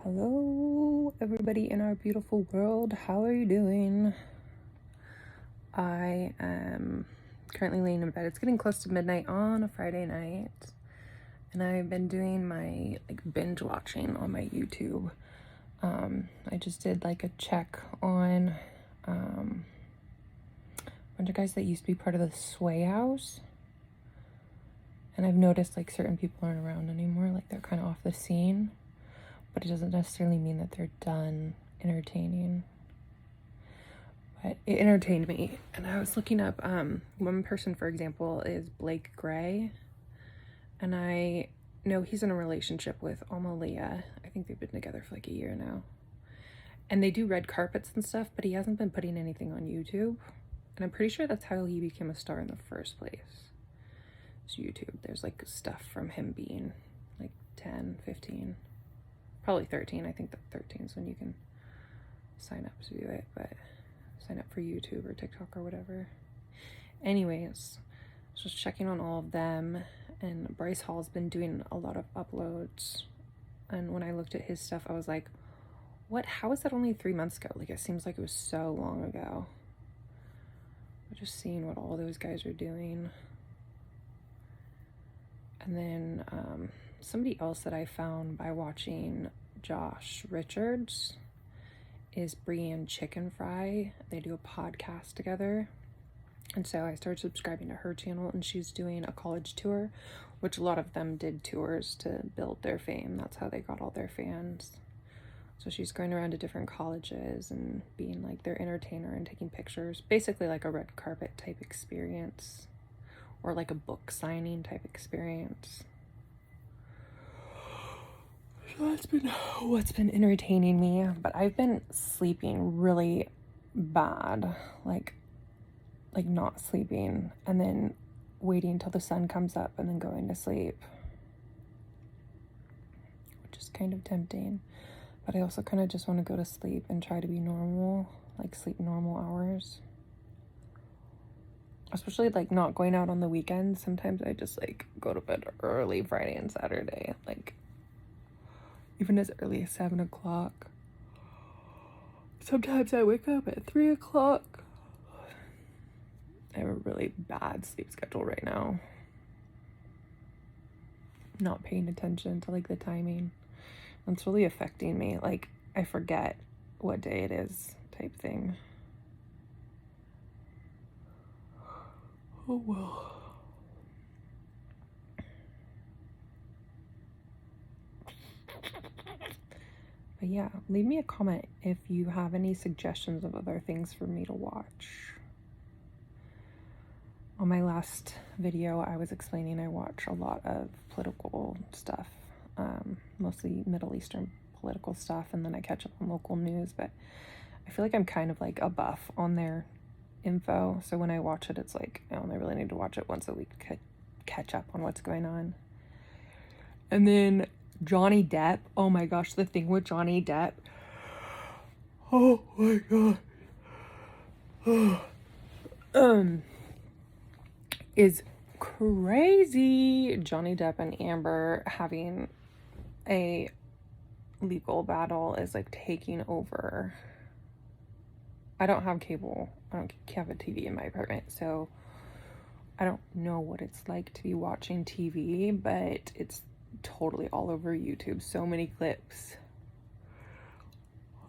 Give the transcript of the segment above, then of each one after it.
Hello, everybody in our beautiful world. How are you doing? I am currently laying in bed. It's getting close to midnight on a Friday night, and I've been doing my binge watching on my YouTube. I just did a check on a bunch of guys that used to be part of the Sway House, and I've noticed certain people aren't around anymore. They're kind of off the scene. But it doesn't necessarily mean that they're done entertaining. But it entertained me. And I was looking up, one person, for example, is Blake Gray. And I know he's in a relationship with Amalia. I think they've been together for a year now. And they do red carpets and stuff, but he hasn't been putting anything on YouTube. And I'm pretty sure that's how he became a star in the first place. It's YouTube. There's stuff from him being 10, 15. Probably 13. I think that 13 is when you can sign up to do it, but sign up for YouTube or TikTok or whatever. Anyways, I was just checking on all of them, and Bryce Hall's been doing a lot of uploads. And when I looked at his stuff, I was like, what? How is that only 3 months ago? It seems like it was so long ago. But just seeing what all those guys are doing. And then somebody else that I found by watching Josh Richards is Brienne Chicken Fry. They do a podcast together. And so I started subscribing to her channel, and she's doing a college tour, which a lot of them did tours to build their fame. That's how they got all their fans. So she's going around to different colleges and being their entertainer and taking pictures. Basically a red carpet type experience. Or a book signing type experience. So that's been what's been entertaining me. But I've been sleeping really bad. Like not sleeping. And then waiting till the sun comes up and then going to sleep. Which is kind of tempting. But I also kind of just want to go to sleep and try to be normal. Sleep normal hours. Especially not going out on the weekends. Sometimes I just go to bed early Friday and Saturday, even as early as 7 o'clock. Sometimes I wake up at 3 o'clock. I have a really bad sleep schedule right now. Not paying attention to the timing. It's really affecting me. I forget what day it is type thing. Oh well. But yeah, leave me a comment if you have any suggestions of other things for me to watch. On my last video, I was explaining I watch a lot of political stuff, mostly Middle Eastern political stuff, and then I catch up on local news, but I feel I'm kind of a buff on their info, so when I watch it, it's I only really need to watch it once a week to catch up on what's going on. And then Johnny Depp, oh my gosh, the thing with Johnny Depp, oh my god, is crazy. Johnny Depp and Amber having a legal battle is taking over. I don't have cable. I don't have a TV in my apartment, so I don't know what it's like to be watching TV, but it's totally all over YouTube. So many clips.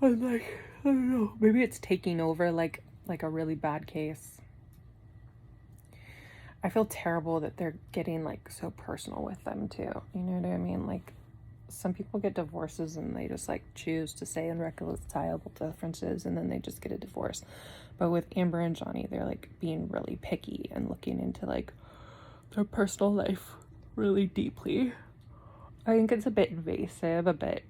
I'm I don't know. Maybe it's taking over like a really bad case. I feel terrible that they're getting so personal with them too. You know what I mean? Some people get divorces and they just choose to stay in irreconcilable differences, and then they just get a divorce. But with Amber and Johnny, they're being really picky and looking into their personal life really deeply. I think it's a bit invasive, a bit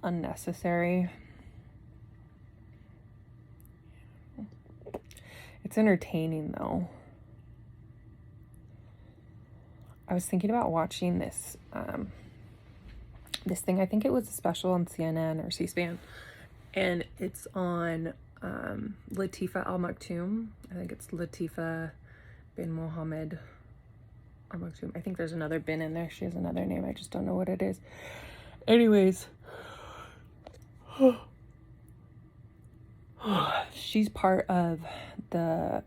unnecessary. It's entertaining though. I was thinking about watching this this thing. I think it was a special on CNN or C-SPAN, and it's on Latifah Al Maktoum. I think it's Latifah bin Mohammed Al Maktoum. I think there's another bin in there. She has another name. I just don't know what it is. Anyways, she's part of the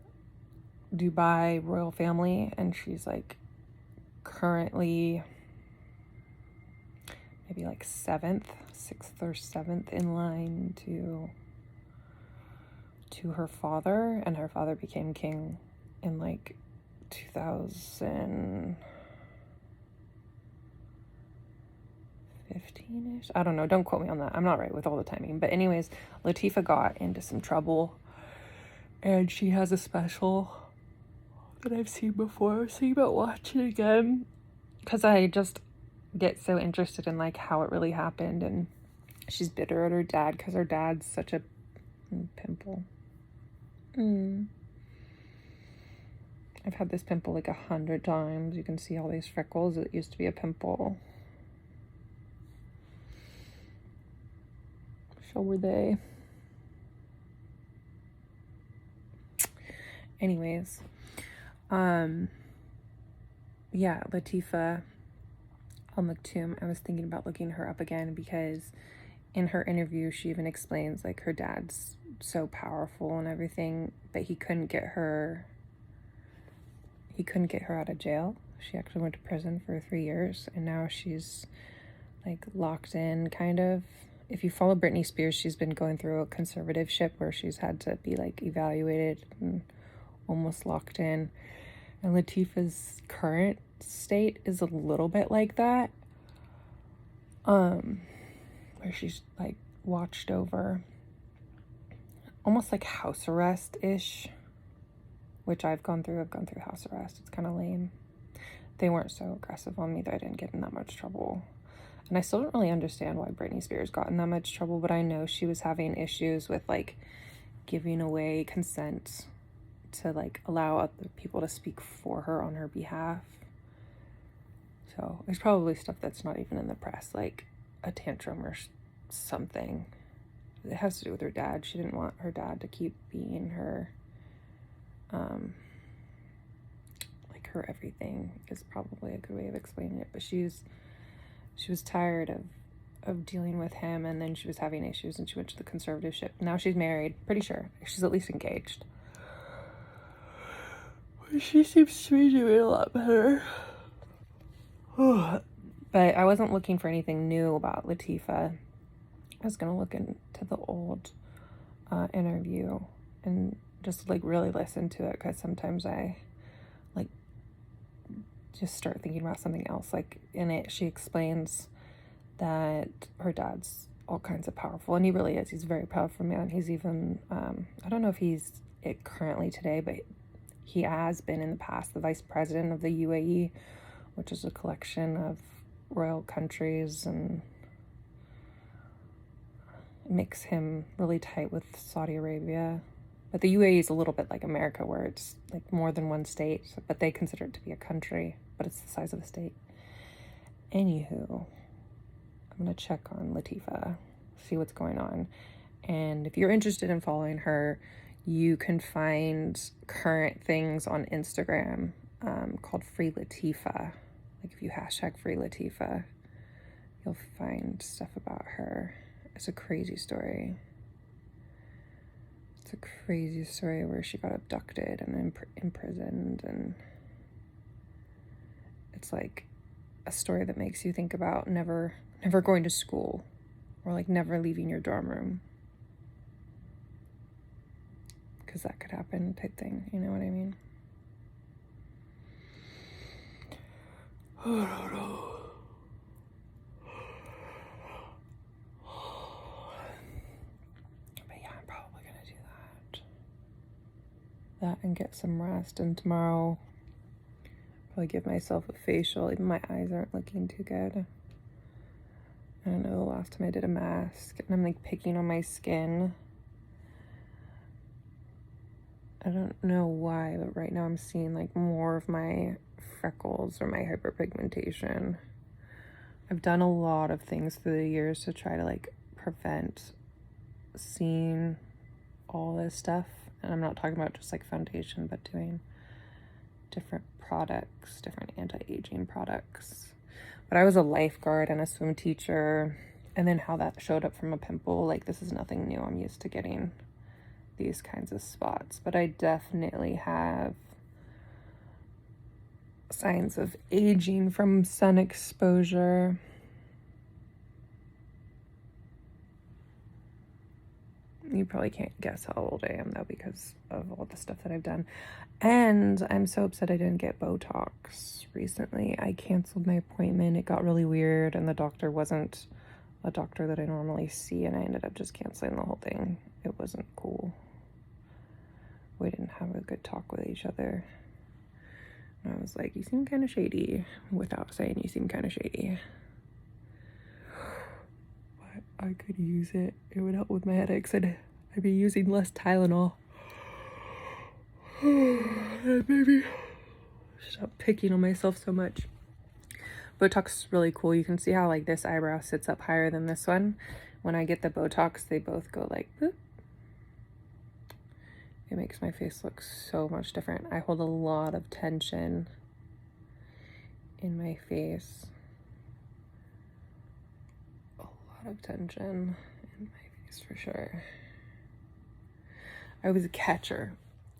Dubai royal family, and she's like currently maybe like sixth or seventh in line to her father, and her father became king in like 2015-ish. I don't know, don't quote me on that. I'm not right with all the timing. But anyways, Latifah got into some trouble, and she has a special that I've seen before, so you might watch it again, because I just get so interested in like how it really happened. And she's bitter at her dad because her dad's such a pimple. I've had this pimple like 100 times. You can see all these freckles. It used to be a pimple. So were they. Anyways, yeah, Latifah Al Maktoum, I was thinking about looking her up again, because in her interview she even explains like her dad's so powerful and everything, but he couldn't get her out of jail. She actually went to prison for 3 years, and now she's like locked in, kind of. If you follow Britney Spears, she's been going through a conservatorship where she's had to be like evaluated and almost locked in. And Latifah's current state is a little bit like that, where she's like watched over, almost like house arrest-ish, which I've gone through house arrest. It's kind of lame. They weren't so aggressive on me that I didn't get in that much trouble. And I still don't really understand why Britney Spears got in that much trouble, but I know she was having issues with like giving away consent to like allow other people to speak for her on her behalf. So there's probably stuff that's not even in the press, like a tantrum or something. It has to do with her dad. She didn't want her dad to keep being her, like her everything is probably a good way of explaining it. But she was tired of dealing with him, and then she was having issues, and she went to the conservatorship. Now she's married, pretty sure. She's at least engaged. She seems to be doing a lot better. But I wasn't looking for anything new about Latifah. I was going to look into the old interview and just like really listen to it, because sometimes I like just start thinking about something else. Like in it, she explains that her dad's all kinds of powerful, and he really is. He's a very powerful man. He's even, I don't know if he's it currently today, but he has been in the past the vice president of the UAE, which is a collection of royal countries, and it makes him really tight with Saudi Arabia. But the UAE is a little bit like America, where it's like more than one state, but they consider it to be a country, but it's the size of a state. Anywho, I'm going to check on Latifah, see what's going on. And if you're interested in following her, you can find current things on Instagram called Free Latifah. Like if you hashtag Free Latifah, you'll find stuff about her. It's a crazy story. It's a crazy story where she got abducted and imprisoned, and it's like a story that makes you think about never going to school, or like never leaving your dorm room, because that could happen type thing, you know what I mean? I don't know. But yeah, I'm probably gonna do that and get some rest, and tomorrow probably give myself a facial. Even my eyes aren't looking too good. I don't know, the last time I did a mask, and I'm like picking on my skin. I don't know why, but right now I'm seeing like more of my freckles or my hyperpigmentation. I've done a lot of things through the years to try to like prevent seeing all this stuff. And I'm not talking about just like foundation, but doing different products, different anti-aging products. But I was a lifeguard and a swim teacher, and then how that showed up from a pimple, like this is nothing new. I'm used to getting these kinds of spots, but I definitely have signs of aging from sun exposure. You probably can't guess how old I am though because of all the stuff that I've done. And I'm so upset I didn't get Botox recently. I canceled my appointment. It got really weird and the doctor wasn't a doctor that I normally see, and I ended up just canceling the whole thing. It wasn't cool. We didn't have a good talk with each other. And I was like, you seem kind of shady, without saying you seem kind of shady. But I could use it. It would help with my headaches. I'd be using less Tylenol. And maybe stop picking on myself so much. Botox is really cool. You can see how like this eyebrow sits up higher than this one. When I get the Botox, they both go like boop. It makes my face look so much different. I hold a lot of tension in my face. A lot of tension in my face for sure. I was a catcher,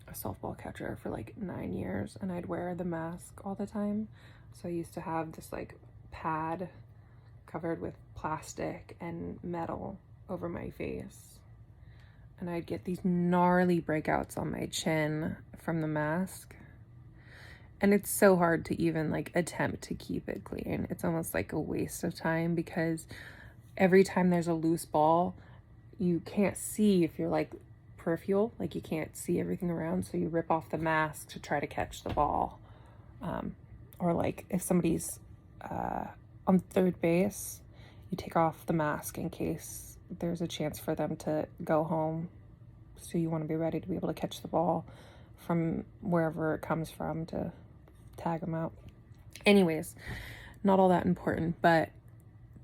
a softball catcher for like 9 years, and I'd wear the mask all the time. So I used to have this like pad covered with plastic and metal over my face. And I'd get these gnarly breakouts on my chin from the mask. And it's so hard to even like attempt to keep it clean. It's almost like a waste of time because every time there's a loose ball, you can't see if you're like peripheral, like you can't see everything around. So you rip off the mask to try to catch the ball. Or like if somebody's on third base, you take off the mask in case there's a chance for them to go home. So you want to be ready to be able to catch the ball from wherever it comes from to tag them out. Anyways, not all that important, but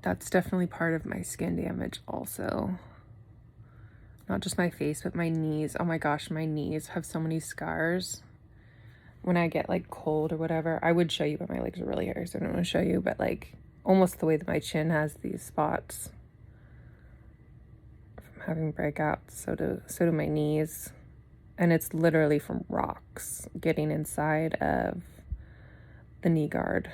that's definitely part of my skin damage also. Not just my face, but my knees. Oh my gosh, my knees have so many scars. When I get like cold or whatever, I would show you, but my legs are really hairy, so I don't want to show you, but like almost the way that my chin has these spots from having breakouts, so do my knees. And it's literally from rocks getting inside of the knee guard.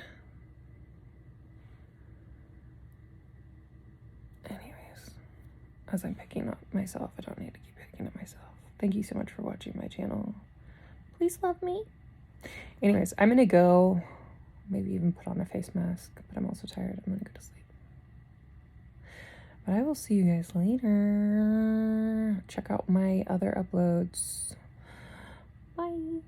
Anyways, as I'm picking up myself, I don't need to keep picking up myself. Thank you so much for watching my channel. Please love me. Anyways, I'm gonna go maybe even put on a face mask, but I'm also tired. I'm gonna go to sleep. But I will see you guys later. Check out my other uploads. Bye.